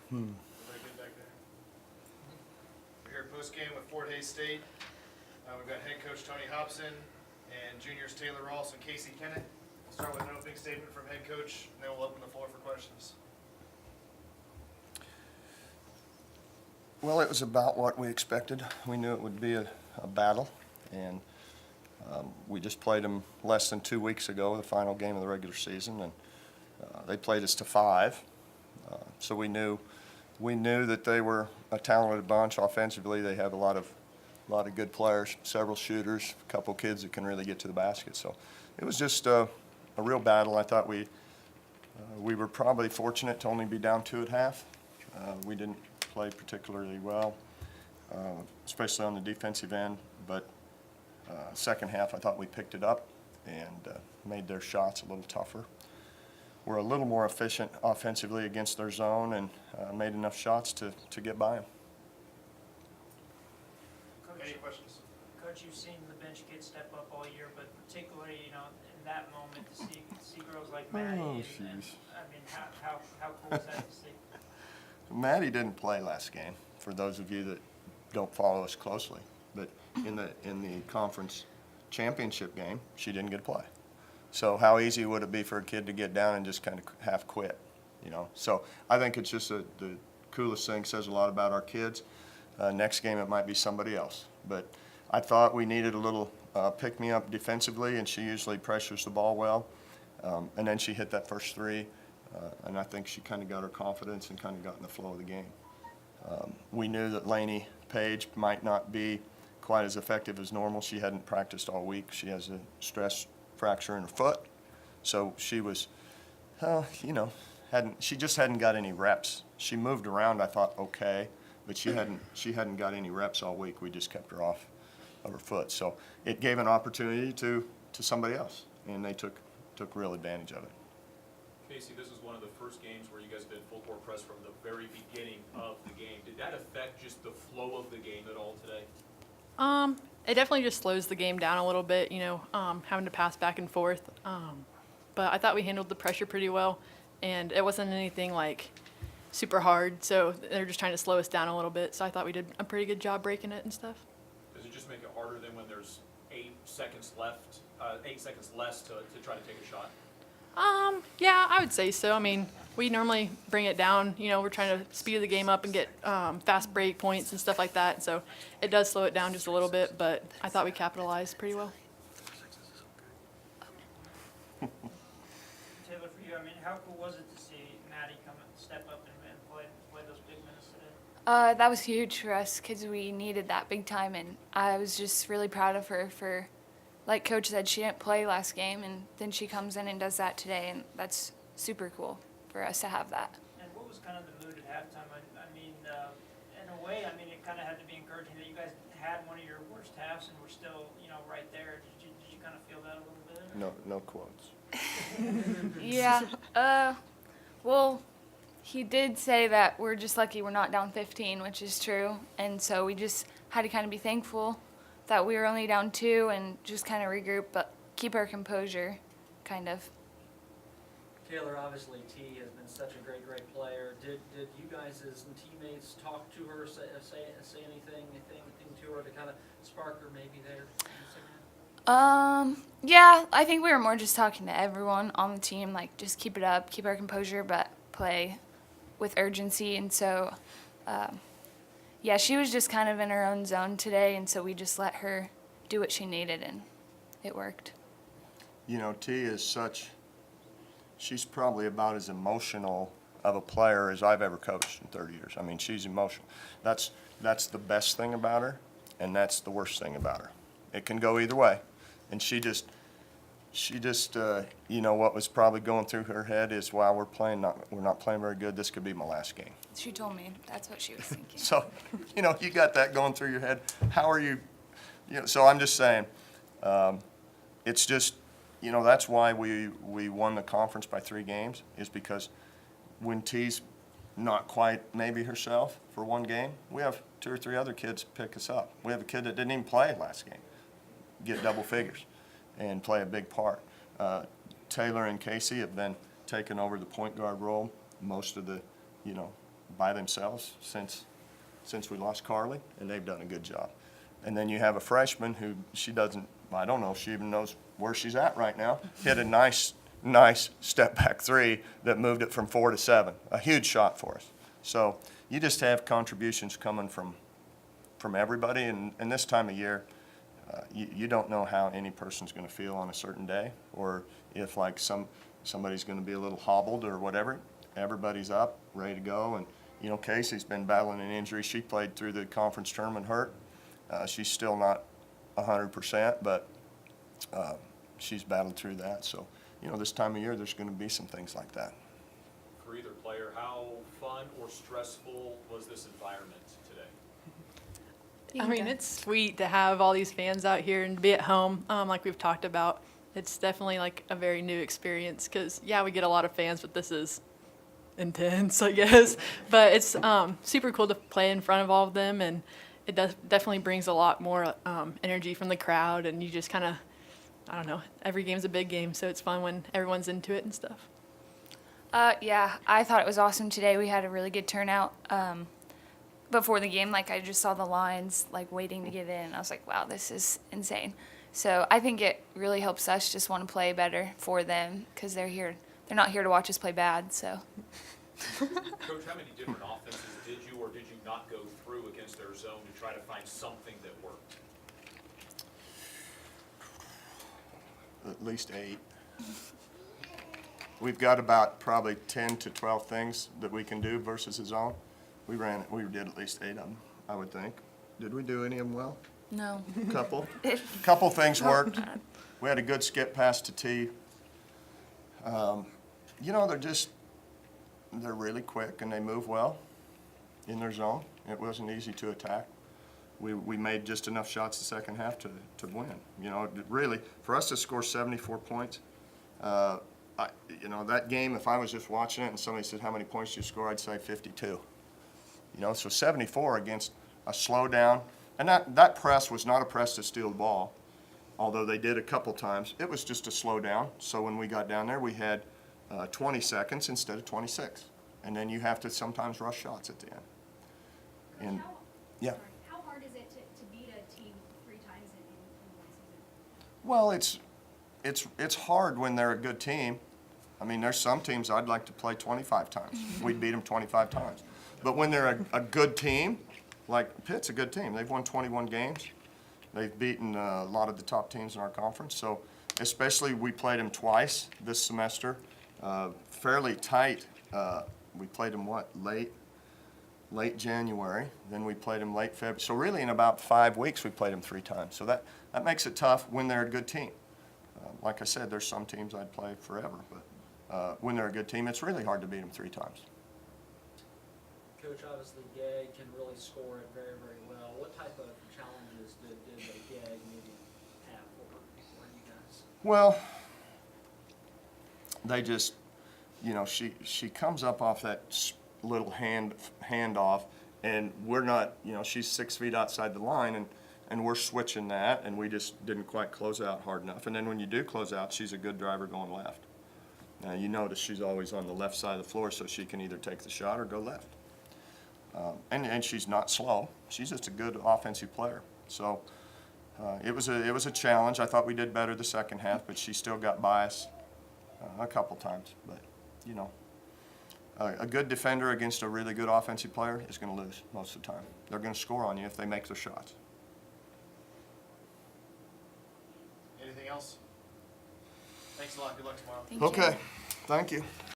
Everybody good back there? We're here post-game with Fort Hays State. We've got head coach Tony Hobson and juniors Taylor Ross and Casey Kennett. We'll start with an opening statement from head coach, and then we'll open the floor for questions. Well, it was about what we expected. We knew it would be a battle, and we just played them less than 2 weeks ago, the final game of the regular season, and they played us to 5. So we knew that they were a talented bunch. Offensively, they have a lot of good players, several shooters, a couple kids that can really get to the basket. So it was just a real battle. I thought we were probably fortunate to only be down 2 at half. We didn't play particularly well, especially on the defensive end, but second half I thought we picked it up and made their shots a little tougher. We're a little more efficient offensively against their zone and made enough shots to get by them. Any questions? Coach, you've seen the bench kid step up all year, but particularly, in that moment to see girls like Maddie. Oh, and, jeez. I mean, how cool is that to see? Maddie didn't play last game, for those of you that don't follow us closely. But in the conference championship game, she didn't get to play. So how easy would it be for a kid to get down and just kind of half quit, So I think it's just the coolest thing, says a lot about our kids. Next game it might be somebody else. But I thought we needed a little pick-me-up defensively, and she usually pressures the ball well. And then she hit that first 3. And I think she kind of got her confidence and kind of got in the flow of the game. We knew that Lainey Page might not be quite as effective as normal. She hadn't practiced all week. She has a stress fracture in her foot. So she was, she just hadn't got any reps. She moved around, I thought, okay, but she hadn't got any reps all week. We just kept her off of her foot. So it gave an opportunity to somebody else, and they took real advantage of it. Casey, this is one of the first games where you guys did full court press from the very beginning of the game. Did that affect just the flow of the game at all today? It definitely just slows the game down a little bit, having to pass back and forth. But I thought we handled the pressure pretty well, and it wasn't anything like super hard. So they're just trying to slow us down a little bit. So I thought we did a pretty good job breaking it and stuff. Does it just make it harder than when there's 8 seconds left, 8 seconds less to try to take a shot? Yeah, I would say so. I mean, we normally bring it down. We're trying to speed the game up and get fast break points and stuff like that. So it does slow it down just a little bit, but I thought we capitalized pretty well. Taylor, for you, I mean, how cool was it to see Maddie step up and play those big minutes today? That was huge for us because we needed that big time, and I was just really proud of her for, like Coach said, she didn't play last game, and then she comes in and does that today, and that's super cool for us to have that. And what was kind of the mood at halftime? I mean, in a way, it kind of had to be encouraging that you guys had one of your worst halves and were still, right there. Did you kind of feel that a little bit? No quotes. Yeah. Well, he did say that we're just lucky we're not down 15, which is true. And so we just had to kind of be thankful that we were only down 2 and just kind of regroup, but keep our composure, kind of. Taylor, obviously T has been such a great player. Did you guys as teammates talk to her, say anything to her to kind of spark her maybe there? Yeah, I think we were more just talking to everyone on the team, like just keep it up, keep our composure, but play with urgency. And so, yeah, she was just kind of in her own zone today, and so we just let her do what she needed, and it worked. T is she's probably about as emotional of a player as I've ever coached in 30 years. I mean, she's emotional. That's the best thing about her, and that's the worst thing about her. It can go either way. And she just, what was probably going through her head is, wow, we're not playing very good. This could be my last game. She told me that's what she was thinking. So, you got that going through your head. How are you, so I'm just saying, it's just, that's why we won the conference by 3 games, is because when T's not quite maybe herself for one game, we have 2 or 3 other kids pick us up. We have a kid that didn't even play last game, get double figures and play a big part. Taylor and Casey have been taking over the point guard role most of the by themselves since we lost Carly, and they've done a good job. And then you have a freshman who she doesn't, I don't know if she even knows where she's at right now, hit a nice step back three that moved it from 4 to 7. A huge shot for us. So you just have contributions coming from everybody, and this time of year, you don't know how any person's going to feel on a certain day, or if like somebody's going to be a little hobbled or whatever. Everybody's up, ready to go, and you know Casey's been battling an injury. She played through the conference tournament hurt. She's still not 100%, but she's battled through that. So you know this time of year, there's going to be some things like that. For either player, how fun or stressful was this environment today? I mean, it's sweet to have all these fans out here and be at home, like we've talked about. It's definitely like a very new experience because, yeah, we get a lot of fans, but this is intense, I guess. But it's super cool to play in front of all of them, and it definitely brings a lot more energy from the crowd, and you just kind of, I don't know, every game's a big game, so it's fun when everyone's into it and stuff. Yeah, I thought it was awesome today. We had a really good turnout. Before the game, like I just saw the lines like waiting to get in. I was like, wow, this is insane. So I think it really helps us just want to play better for them because they're here. They're not here to watch us play bad. So. Coach, how many different offenses did you or did you not go through against their zone to try to find something that worked? At least 8. We've got about probably 10 to 12 things that we can do versus his zone. We did at least 8 of them, I would think. Did we do any of them well? No. Couple things worked. We had a good skip pass to T. You know, they're really quick and they move well in their zone. It wasn't easy to attack. We made just enough shots the second half to win. You know, really, for us to score 74 points, you know, that game, if I was just watching it and somebody said, how many points did you score, I'd say 52. You know, so 74 against a slow down. And that press was not a press to steal the ball, although they did a couple times. It was just a slow down. So when we got down there, we had 20 seconds instead of 26. And then you have to sometimes rush shots at the end. And yeah. How hard is it to beat a team 3 times in one season? Well, it's hard when they're a good team. I mean, there's some teams I'd like to play 25 times. We'd beat them 25 times. But when they're a good team, like Pitt's a good team. They've won 21 games. They've beaten a lot of the top teams in our conference. So especially we played them twice this semester, fairly tight. We played them, late January. Then we played them late February. So really in about 5 weeks we played them 3 times. So that makes it tough when they're a good team. Like I said, there's some teams I'd play forever, but when they're a good team, it's really hard to beat them 3 times. Coach, obviously Gag can really score it very, very well. What type of challenges did Gag maybe have for you guys? Well, they just, you know, she comes up off that little handoff, and we're not, you know, she's 6 feet outside the line, and we're switching that, and we just didn't quite close out hard enough. And then when you do close out, she's a good driver going left. Now, you notice she's always on the left side of the floor, so she can either take the shot or go left. And she's not slow. She's just a good offensive player. So it was a challenge. I thought we did better the second half, but she still got by us a couple times. But, you know, a good defender against a really good offensive player is going to lose most of the time. They're going to score on you if they make their shots. Anything else? Thanks a lot. Good luck tomorrow. Thank you. Okay. Thank you.